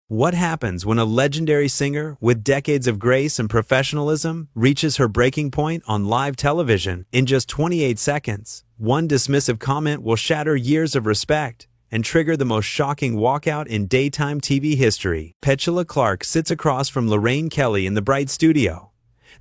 What happens when a legendary singer with decades of grace and professionalism reaches her breaking point on live television in just 28 seconds? One dismissive comment will shatter years of respect and trigger the most shocking walkout in daytime TV history. Petula Clark sits across from Lorraine Kelly in the bright studio.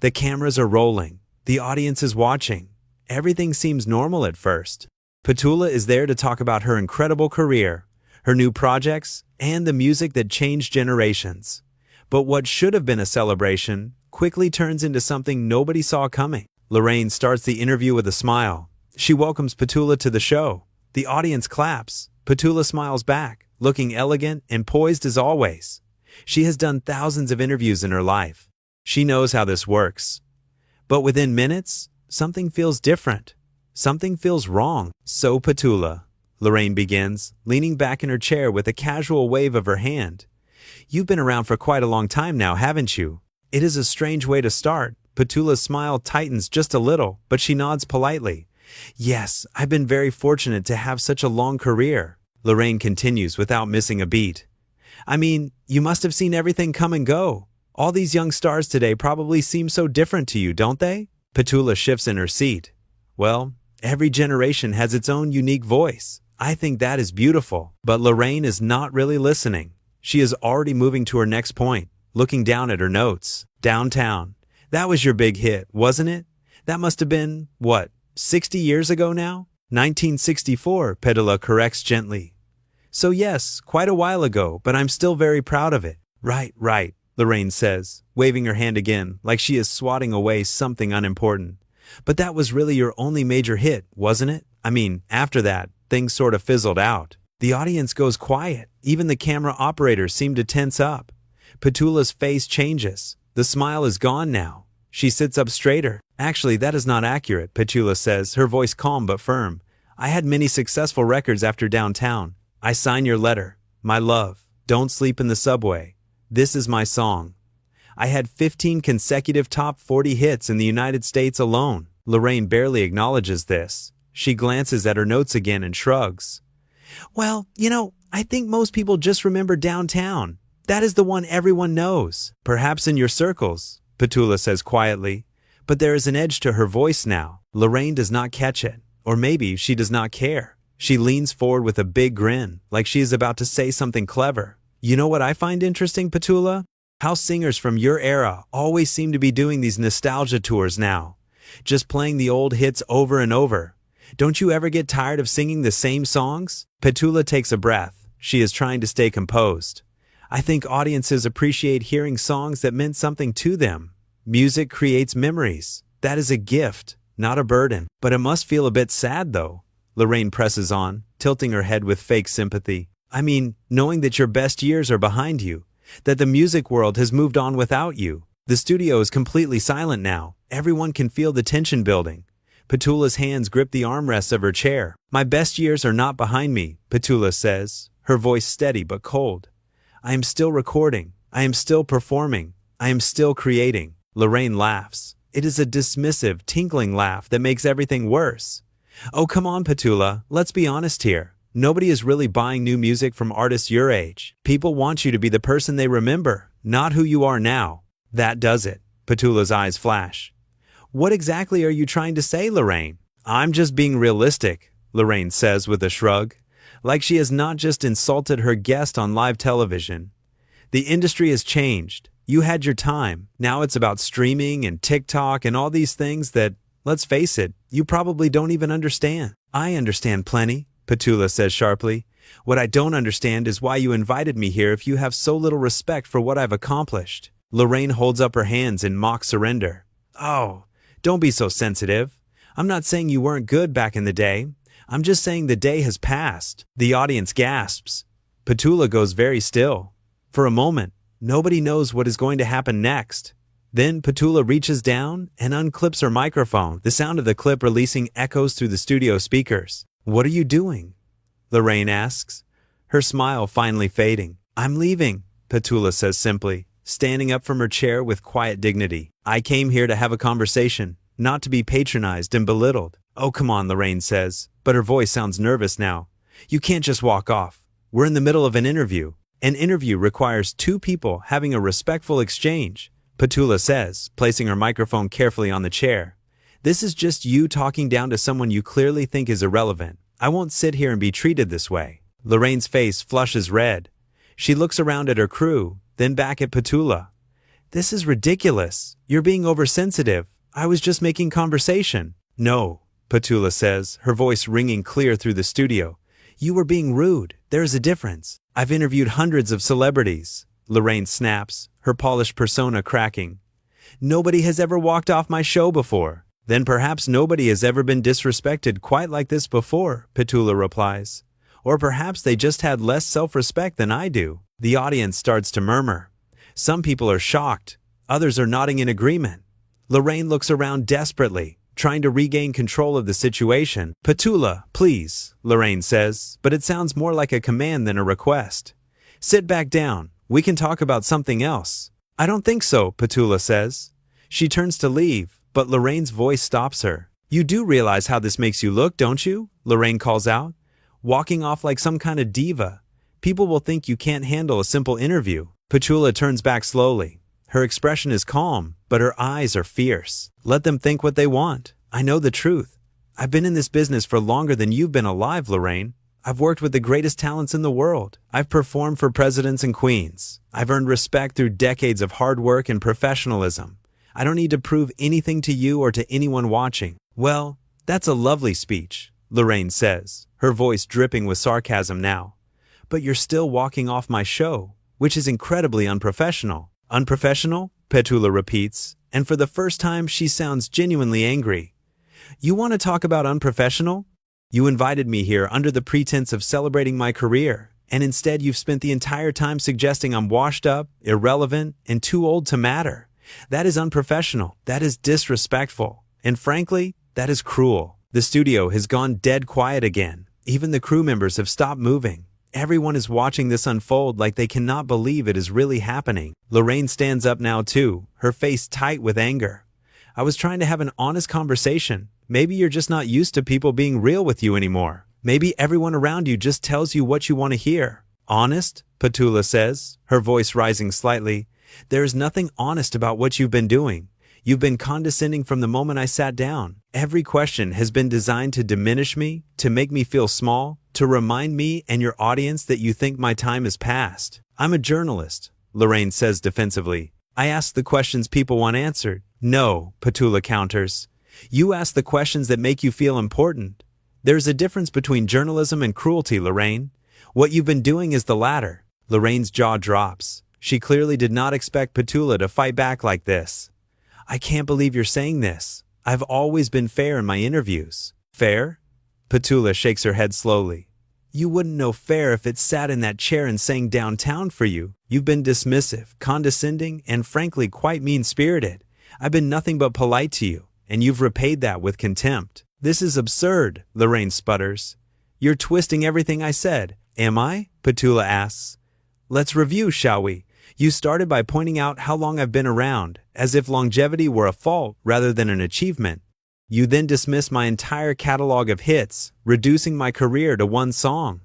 The cameras are rolling. The audience is watching. Everything seems normal at first. Petula is there to talk about her incredible career, her new projects, and the music that changed generations. But what should have been a celebration quickly turns into something nobody saw coming. Lorraine starts the interview with a smile. She welcomes Petula to the show. The audience claps. Petula smiles back, looking elegant and poised as always. She has done thousands of interviews in her life. She knows how this works. But within minutes, something feels different. Something feels wrong. So Petula, Lorraine begins, leaning back in her chair with a casual wave of her hand. You've been around for quite a long time now, haven't you? It is a strange way to start. Petula's smile tightens just a little, but she nods politely. Yes, I've been very fortunate to have such a long career. Lorraine continues without missing a beat. I mean, you must have seen everything come and go. All these young stars today probably seem so different to you, don't they? Petula shifts in her seat. Well, every generation has its own unique voice. I think that is beautiful. But Lorraine is not really listening. She is already moving to her next point, looking down at her notes. Downtown. That was your big hit, wasn't it? That must have been, what, 60 years ago now? 1964, Petula corrects gently. So yes, quite a while ago, but I'm still very proud of it. Right, Lorraine says, waving her hand again, like she is swatting away something unimportant. But that was really your only major hit, wasn't it? I mean, after that, things sort of fizzled out. The audience goes quiet. Even the camera operators seem to tense up. Petula's face changes. The smile is gone now. She sits up straighter. Actually, that is not accurate, Petula says, her voice calm but firm. I had many successful records after Downtown. I sign your letter. My love. Don't sleep in the subway. This is my song. I had 15 consecutive top 40 hits in the United States alone. Lorraine barely acknowledges this. She glances at her notes again and shrugs. Well, I think most people just remember Downtown. That is the one everyone knows. Perhaps in your circles, Petula says quietly. But there is an edge to her voice now. Lorraine does not catch it. Or maybe she does not care. She leans forward with a big grin, like she is about to say something clever. You know what I find interesting, Petula? How singers from your era always seem to be doing these nostalgia tours now. Just playing the old hits over and over. Don't you ever get tired of singing the same songs? Petula takes a breath. She is trying to stay composed. I think audiences appreciate hearing songs that meant something to them. Music creates memories. That is a gift, not a burden. But it must feel a bit sad, though. Lorraine presses on, tilting her head with fake sympathy. I mean, knowing that your best years are behind you, that the music world has moved on without you. The studio is completely silent now. Everyone can feel the tension building. Petula's hands grip the armrests of her chair. My best years are not behind me, Petula says, her voice steady but cold. I am still recording. I am still performing. I am still creating. Lorraine laughs. It is a dismissive, tinkling laugh that makes everything worse. Oh, come on, Petula. Let's be honest here. Nobody is really buying new music from artists your age. People want you to be the person they remember, not who you are now. That does it. Petula's eyes flash. What exactly are you trying to say, Lorraine? I'm just being realistic, Lorraine says with a shrug, like she has not just insulted her guest on live television. The industry has changed. You had your time. Now it's about streaming and TikTok and all these things that, let's face it, you probably don't even understand. I understand plenty, Petula says sharply. What I don't understand is why you invited me here if you have so little respect for what I've accomplished. Lorraine holds up her hands in mock surrender. Oh, don't be so sensitive. I'm not saying you weren't good back in the day. I'm just saying the day has passed. The audience gasps. Petula goes very still. For a moment, nobody knows what is going to happen next. Then Petula reaches down and unclips her microphone. The sound of the clip releasing echoes through the studio speakers. What are you doing? Lorraine asks, her smile finally fading. I'm leaving, Petula says simply, standing up from her chair with quiet dignity. I came here to have a conversation, not to be patronized and belittled. Oh, come on, Lorraine says, but her voice sounds nervous now. You can't just walk off. We're in the middle of an interview. An interview requires two people having a respectful exchange, Petula says, placing her microphone carefully on the chair. This is just you talking down to someone you clearly think is irrelevant. I won't sit here and be treated this way. Lorraine's face flushes red. She looks around at her crew, then back at Petula. This is ridiculous. You're being oversensitive. I was just making conversation. No, Petula says, her voice ringing clear through the studio. You were being rude. There's a difference. I've interviewed hundreds of celebrities. Lorraine snaps, her polished persona cracking. Nobody has ever walked off my show before. Then perhaps nobody has ever been disrespected quite like this before, Petula replies. Or perhaps they just had less self-respect than I do. The audience starts to murmur. Some people are shocked. Others are nodding in agreement. Lorraine looks around desperately, trying to regain control of the situation. Petula, please, Lorraine says, but it sounds more like a command than a request. Sit back down. We can talk about something else. I don't think so, Petula says. She turns to leave, but Lorraine's voice stops her. You do realize how this makes you look, don't you? Lorraine calls out. Walking off like some kind of diva. People will think you can't handle a simple interview. Petula turns back slowly. Her expression is calm, but her eyes are fierce. Let them think what they want. I know the truth. I've been in this business for longer than you've been alive, Lorraine. I've worked with the greatest talents in the world. I've performed for presidents and queens. I've earned respect through decades of hard work and professionalism. I don't need to prove anything to you or to anyone watching. Well, that's a lovely speech, Lorraine says, her voice dripping with sarcasm now. But you're still walking off my show, which is incredibly unprofessional. Unprofessional? Petula repeats, and for the first time she sounds genuinely angry. You want to talk about unprofessional? You invited me here under the pretense of celebrating my career, and instead you've spent the entire time suggesting I'm washed up, irrelevant, and too old to matter. That is unprofessional. That is disrespectful. And frankly, that is cruel. The studio has gone dead quiet again. Even the crew members have stopped moving. Everyone is watching this unfold like they cannot believe it is really happening. Lorraine stands up now too, her face tight with anger. I was trying to have an honest conversation. Maybe you're just not used to people being real with you anymore. Maybe everyone around you just tells you what you want to hear. Honest? Petula says, her voice rising slightly. There is nothing honest about what you've been doing. You've been condescending from the moment I sat down. Every question has been designed to diminish me, to make me feel small, to remind me and your audience that you think my time is past. I'm a journalist, Lorraine says defensively. I ask the questions people want answered. No, Petula counters. You ask the questions that make you feel important. There's a difference between journalism and cruelty, Lorraine. What you've been doing is the latter. Lorraine's jaw drops. She clearly did not expect Petula to fight back like this. I can't believe you're saying this. I've always been fair in my interviews. Fair? Petula shakes her head slowly. You wouldn't know fair if it sat in that chair and sang downtown for you. You've been dismissive, condescending, and frankly quite mean-spirited. I've been nothing but polite to you, and you've repaid that with contempt. This is absurd, Lorraine sputters. You're twisting everything I said. Am I? Petula asks. Let's review, shall we? You started by pointing out how long I've been around, as if longevity were a fault rather than an achievement. You then dismissed my entire catalog of hits, reducing my career to one song.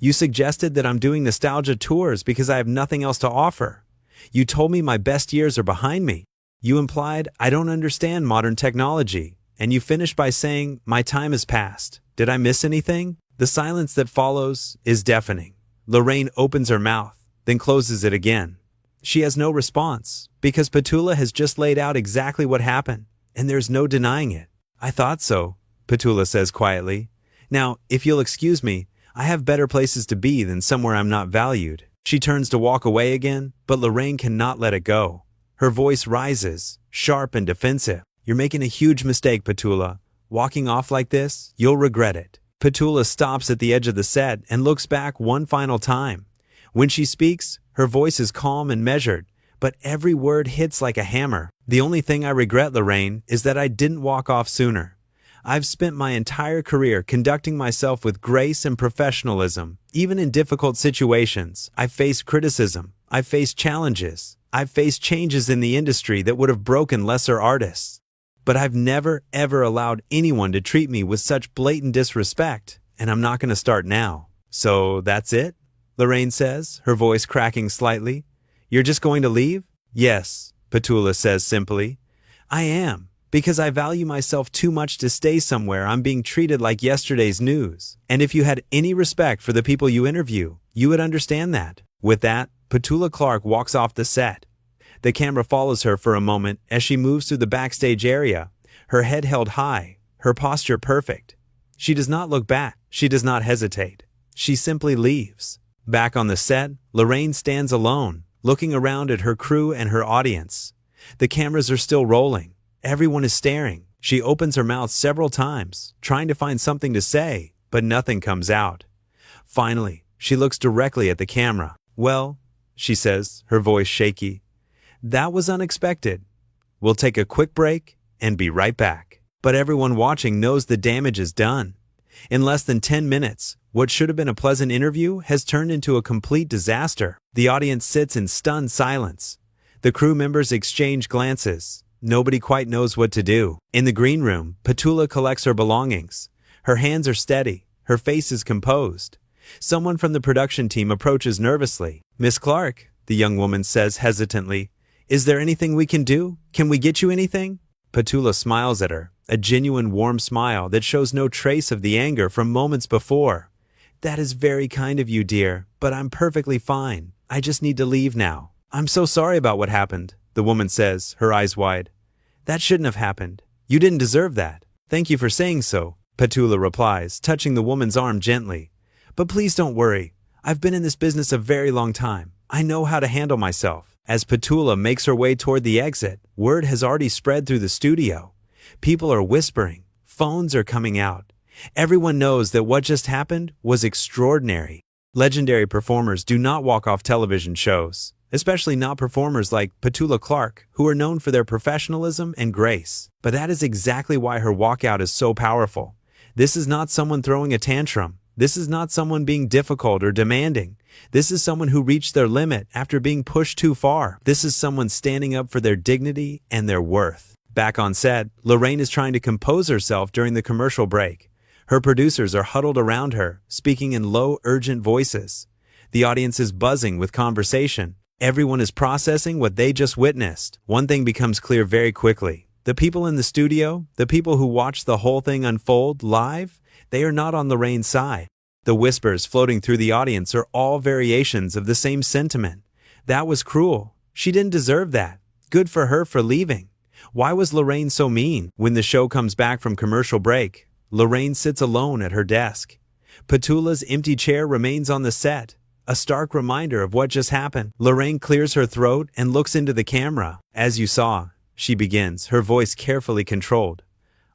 You suggested that I'm doing nostalgia tours because I have nothing else to offer. You told me my best years are behind me. You implied I don't understand modern technology, and you finished by saying my time is past. Did I miss anything? The silence that follows is deafening. Lorraine opens her mouth, then closes it again. She has no response, because Petula has just laid out exactly what happened, and there's no denying it. I thought so, Petula says quietly. Now, if you'll excuse me, I have better places to be than somewhere I'm not valued. She turns to walk away again, but Lorraine cannot let it go. Her voice rises, sharp and defensive. You're making a huge mistake, Petula. Walking off like this, you'll regret it. Petula stops at the edge of the set and looks back one final time. When she speaks, her voice is calm and measured, but every word hits like a hammer. The only thing I regret, Lorraine, is that I didn't walk off sooner. I've spent my entire career conducting myself with grace and professionalism. Even in difficult situations, I've faced criticism. I've faced challenges. I've faced changes in the industry that would have broken lesser artists. But I've never, ever allowed anyone to treat me with such blatant disrespect, and I'm not going to start now. So that's it? Lorraine says, her voice cracking slightly. You're just going to leave? Yes, Petula says simply. I am, because I value myself too much to stay somewhere I'm being treated like yesterday's news. And if you had any respect for the people you interview, you would understand that. With that, Petula Clark walks off the set. The camera follows her for a moment as she moves through the backstage area, her head held high, her posture perfect. She does not look back. She does not hesitate. She simply leaves. Back on the set, Lorraine stands alone, looking around at her crew and her audience. The cameras are still rolling. Everyone is staring. She opens her mouth several times, trying to find something to say, but nothing comes out. Finally, she looks directly at the camera. Well, she says, her voice shaky, that was unexpected. We'll take a quick break and be right back. But everyone watching knows the damage is done. In less than 10 minutes, what should have been a pleasant interview has turned into a complete disaster. The audience sits in stunned silence. The crew members exchange glances. Nobody quite knows what to do. In the green room, Petula collects her belongings. Her hands are steady. Her face is composed. Someone from the production team approaches nervously. Miss Clark, the young woman says hesitantly, is there anything we can do? Can we get you anything? Petula smiles at her, a genuine warm smile that shows no trace of the anger from moments before. That is very kind of you, dear, but I'm perfectly fine. I just need to leave now. I'm so sorry about what happened, the woman says, her eyes wide. That shouldn't have happened. You didn't deserve that. Thank you for saying so, Petula replies, touching the woman's arm gently. But please don't worry. I've been in this business a very long time. I know how to handle myself. As Petula makes her way toward the exit, word has already spread through the studio. People are whispering. Phones are coming out. Everyone knows that what just happened was extraordinary. Legendary performers do not walk off television shows, especially not performers like Petula Clark, who are known for their professionalism and grace. But that is exactly why her walkout is so powerful. This is not someone throwing a tantrum. This is not someone being difficult or demanding. This is someone who reached their limit after being pushed too far. This is someone standing up for their dignity and their worth. Back on set, Lorraine is trying to compose herself during the commercial break. Her producers are huddled around her, speaking in low, urgent voices. The audience is buzzing with conversation. Everyone is processing what they just witnessed. One thing becomes clear very quickly. The people in the studio, the people who watch the whole thing unfold live, they are not on Lorraine's side. The whispers floating through the audience are all variations of the same sentiment. That was cruel. She didn't deserve that. Good for her for leaving. Why was Lorraine so mean? When the show comes back from commercial break, Lorraine sits alone at her desk. Petula's empty chair remains on the set, a stark reminder of what just happened. Lorraine clears her throat and looks into the camera. As you saw, she begins, her voice carefully controlled.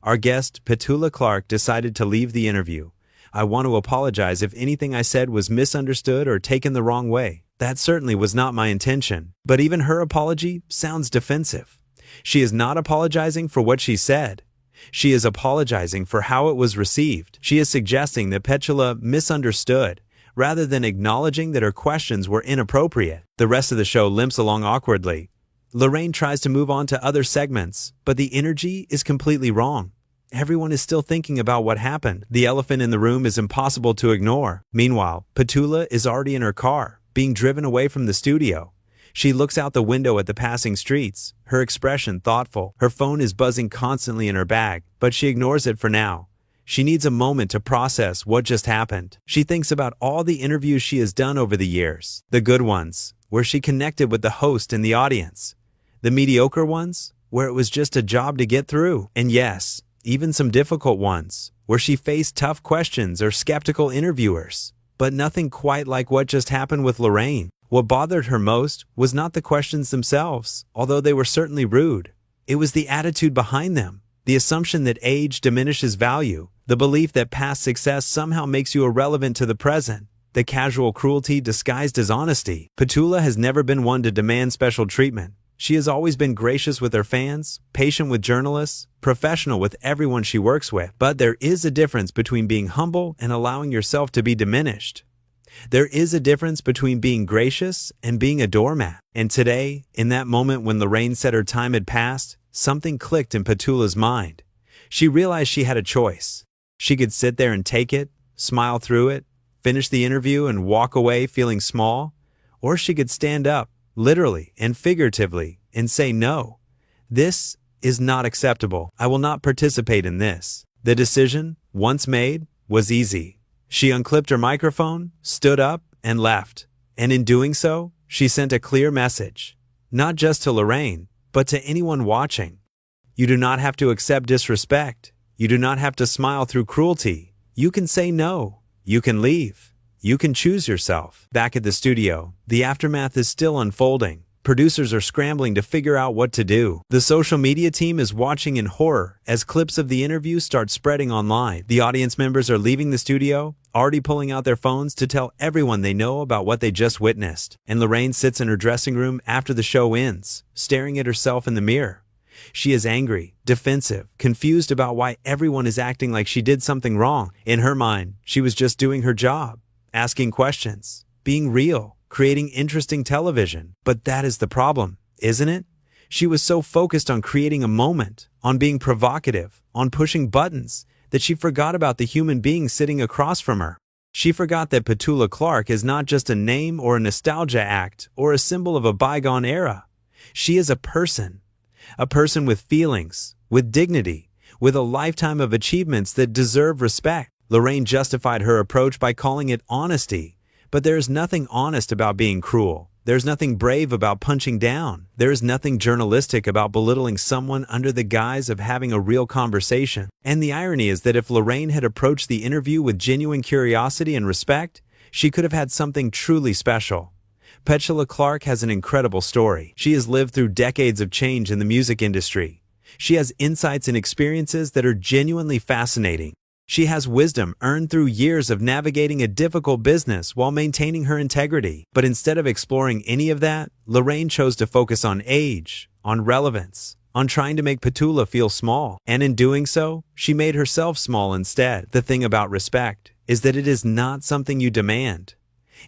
Our guest, Petula Clark, decided to leave the interview. I want to apologize if anything I said was misunderstood or taken the wrong way. That certainly was not my intention. But even her apology sounds defensive. She is not apologizing for what she said. She is apologizing for how it was received. She is suggesting that Petula misunderstood, rather than acknowledging that her questions were inappropriate. The rest of the show limps along awkwardly. Lorraine tries to move on to other segments, but the energy is completely wrong. Everyone is still thinking about what happened. The elephant in the room is impossible to ignore. Meanwhile, Petula is already in her car, being driven away from the studio. She looks out the window at the passing streets, her expression thoughtful. Her phone is buzzing constantly in her bag, but she ignores it for now. She needs a moment to process what just happened. She thinks about all the interviews she has done over the years. The good ones, where she connected with the host and the audience. The mediocre ones, where it was just a job to get through. And yes, even some difficult ones, where she faced tough questions or skeptical interviewers. But nothing quite like what just happened with Lorraine. What bothered her most was not the questions themselves, although they were certainly rude. It was the attitude behind them, the assumption that age diminishes value, the belief that past success somehow makes you irrelevant to the present, the casual cruelty disguised as honesty. Petula has never been one to demand special treatment. She has always been gracious with her fans, patient with journalists, professional with everyone she works with. But there is a difference between being humble and allowing yourself to be diminished. There is a difference between being gracious and being a doormat. And today, in that moment when Lorraine said her time had passed, something clicked in Petula's mind. She realized she had a choice. She could sit there and take it, smile through it, finish the interview and walk away feeling small, or she could stand up, literally and figuratively, and say no. This is not acceptable. I will not participate in this. The decision, once made, was easy. She unclipped her microphone, stood up, and left. And in doing so, she sent a clear message. Not just to Lorraine, but to anyone watching. You do not have to accept disrespect. You do not have to smile through cruelty. You can say no. You can leave. You can choose yourself. Back at the studio, the aftermath is still unfolding. Producers are scrambling to figure out what to do. The social media team is watching in horror as clips of the interview start spreading online. The audience members are leaving the studio, already pulling out their phones to tell everyone they know about what they just witnessed. And Lorraine sits in her dressing room after the show ends, staring at herself in the mirror. She is angry, defensive, confused about why everyone is acting like she did something wrong. In her mind, she was just doing her job, asking questions, being real, creating interesting television. But that is the problem, isn't it? She was so focused on creating a moment, on being provocative, on pushing buttons, that she forgot about the human being sitting across from her. She forgot that Petula Clark is not just a name or a nostalgia act or a symbol of a bygone era. She is a person with feelings, with dignity, with a lifetime of achievements that deserve respect. Lorraine justified her approach by calling it honesty. But there is nothing honest about being cruel. There's nothing brave about punching down. There is nothing journalistic about belittling someone under the guise of having a real conversation. And the irony is that if Lorraine had approached the interview with genuine curiosity and respect, she could have had something truly special. Petula Clark has an incredible story. She has lived through decades of change in the music industry. She has insights and experiences that are genuinely fascinating. She has wisdom earned through years of navigating a difficult business while maintaining her integrity. But instead of exploring any of that, Lorraine chose to focus on age, on relevance, on trying to make Petula feel small. And in doing so, she made herself small instead. The thing about respect is that it is not something you demand.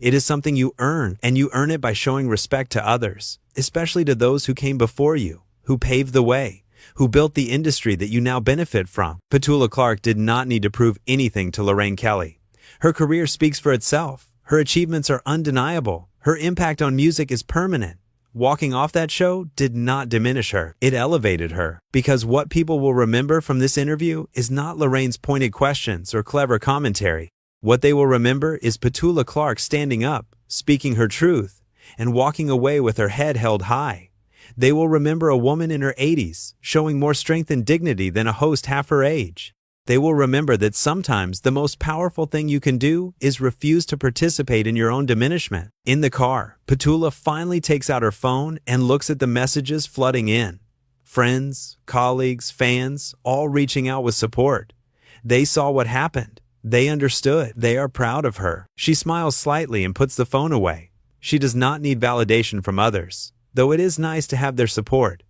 It is something you earn, and you earn it by showing respect to others, especially to those who came before you, who paved the way, who built the industry that you now benefit from. Petula Clark did not need to prove anything to Lorraine Kelly. Her career speaks for itself. Her achievements are undeniable. Her impact on music is permanent. Walking off that show did not diminish her. It elevated her. Because what people will remember from this interview is not Lorraine's pointed questions or clever commentary. What they will remember is Petula Clark standing up, speaking her truth, and walking away with her head held high. They will remember a woman in her 80s, showing more strength and dignity than a host half her age. They will remember that sometimes the most powerful thing you can do is refuse to participate in your own diminishment. In the car, Petula finally takes out her phone and looks at the messages flooding in. Friends, colleagues, fans, all reaching out with support. They saw what happened. They understood. They are proud of her. She smiles slightly and puts the phone away. She does not need validation from others, though it is nice to have their support.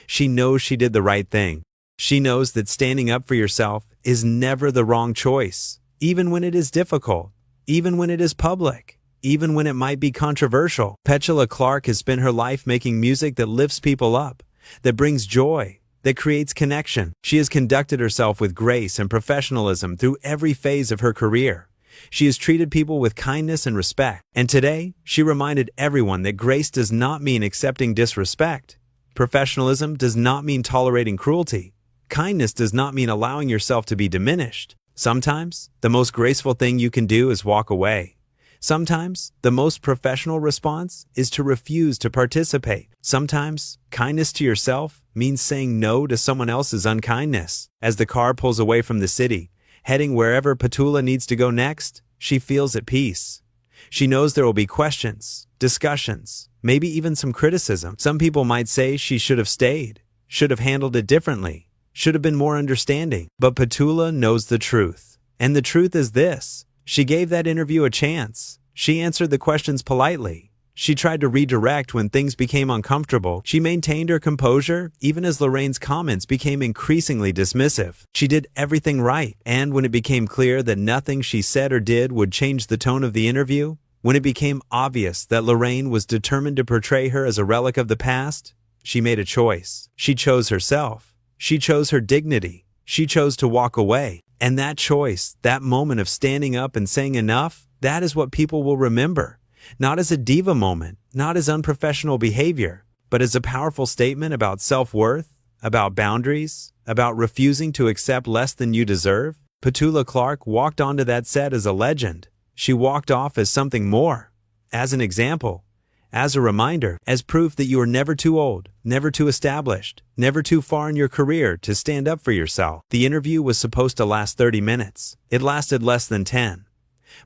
She knows she did the right thing. She knows that standing up for yourself is never the wrong choice, even when it is difficult, even when it is public, even when it might be controversial. Petula Clark has spent her life making music that lifts people up, that brings joy, that creates connection. She has conducted herself with grace and professionalism through every phase of her career. She has treated people with kindness and respect. And today, she reminded everyone that grace does not mean accepting disrespect. Professionalism does not mean tolerating cruelty. Kindness does not mean allowing yourself to be diminished. Sometimes, the most graceful thing you can do is walk away. Sometimes, the most professional response is to refuse to participate. Sometimes, kindness to yourself means saying no to someone else's unkindness. As the car pulls away from the city, heading wherever Petula needs to go next, she feels at peace. She knows there will be questions, discussions, maybe even some criticism. Some people might say she should have stayed, should have handled it differently, should have been more understanding. But Petula knows the truth. And the truth is this: she gave that interview a chance. She answered the questions politely. She tried to redirect when things became uncomfortable. She maintained her composure even as Lorraine's comments became increasingly dismissive. She did everything right. And when it became clear that nothing she said or did would change the tone of the interview, when it became obvious that Lorraine was determined to portray her as a relic of the past, she made a choice. She chose herself. She chose her dignity. She chose to walk away. And that choice, that moment of standing up and saying enough, That is what people will remember, not as a diva moment, not as unprofessional behavior, but as a powerful statement about self-worth, about boundaries, about refusing to accept less than you deserve. Petula Clark walked onto that set as a legend. She walked off as something more, as an example, as a reminder, as proof that you are never too old, never too established, never too far in your career to stand up for yourself. The interview was supposed to last 30 minutes. It lasted less than 10.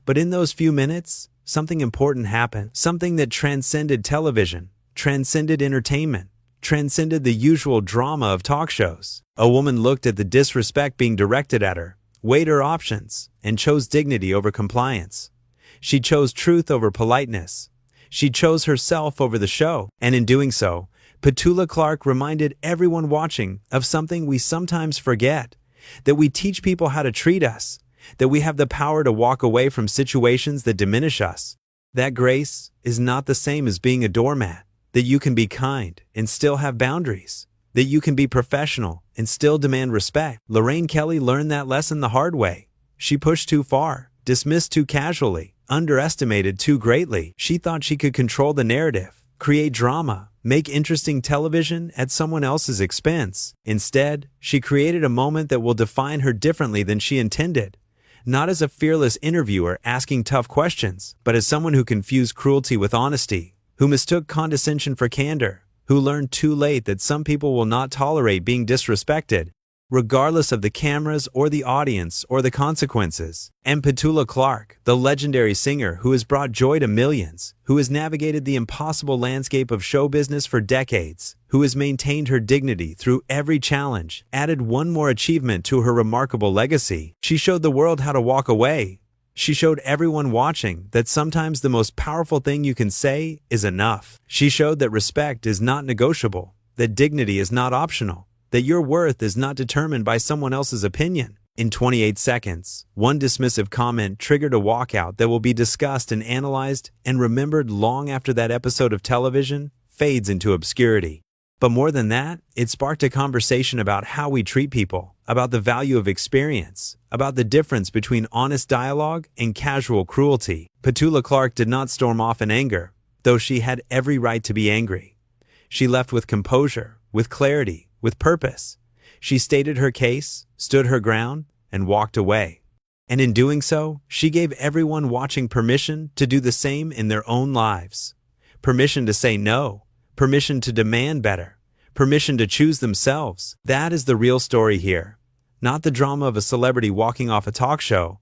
But in those few minutes, something important happened, something that transcended television, transcended entertainment, transcended the usual drama of talk shows. A woman looked at the disrespect being directed at her, weighed her options, and chose dignity over compliance. She chose truth over politeness. She chose herself over the show, and in doing so, Petula Clark reminded everyone watching of something we sometimes forget, that we teach people how to treat us, that we have the power to walk away from situations that diminish us. That grace is not the same as being a doormat, that you can be kind and still have boundaries, that you can be professional and still demand respect. Lorraine Kelly learned that lesson the hard way. She pushed too far, dismissed too casually, underestimated too greatly. She thought she could control the narrative, create drama, make interesting television at someone else's expense. Instead, she created a moment that will define her differently than she intended. Not as a fearless interviewer asking tough questions, but as someone who confused cruelty with honesty, who mistook condescension for candor, who learned too late that some people will not tolerate being disrespected, regardless of the cameras or the audience or the consequences. And Petula Clark, the legendary singer who has brought joy to millions, who has navigated the impossible landscape of show business for decades, who has maintained her dignity through every challenge, added one more achievement to her remarkable legacy. She showed the world how to walk away. She showed everyone watching that sometimes the most powerful thing you can say is enough. She showed that respect is not negotiable, that dignity is not optional, that your worth is not determined by someone else's opinion. In 28 seconds, one dismissive comment triggered a walkout that will be discussed and analyzed and remembered long after that episode of television fades into obscurity. But more than that, it sparked a conversation about how we treat people, about the value of experience, about the difference between honest dialogue and casual cruelty. Petula Clark did not storm off in anger, though she had every right to be angry. She left with composure, with clarity, with purpose. She stated her case, stood her ground, and walked away. And in doing so, she gave everyone watching permission to do the same in their own lives. Permission to say no, permission to demand better, permission to choose themselves. That is the real story here. Not the drama of a celebrity walking off a talk show,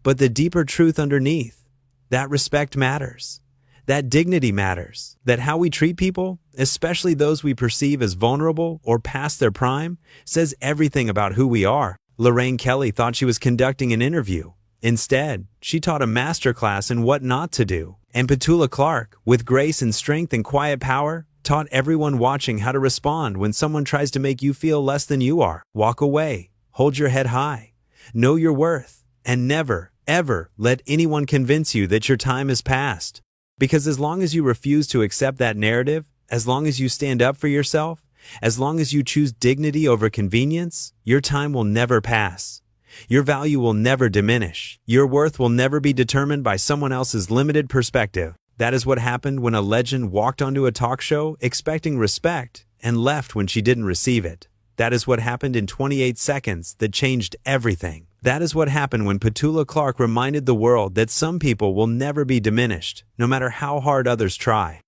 but the deeper truth underneath. That respect matters. That dignity matters. That how we treat people, especially those we perceive as vulnerable or past their prime, says everything about who we are. Lorraine Kelly thought she was conducting an interview. Instead, she taught a masterclass in what not to do. And Petula Clark, with grace and strength and quiet power, taught everyone watching how to respond when someone tries to make you feel less than you are. Walk away. Hold your head high. Know your worth. And never, ever let anyone convince you that your time has passed. Because as long as you refuse to accept that narrative, as long as you stand up for yourself, as long as you choose dignity over convenience, your time will never pass. Your value will never diminish. Your worth will never be determined by someone else's limited perspective. That is what happened when a legend walked onto a talk show expecting respect and left when she didn't receive it. That is what happened in 28 seconds that changed everything. That is what happened when Petula Clark reminded the world that some people will never be diminished, no matter how hard others try.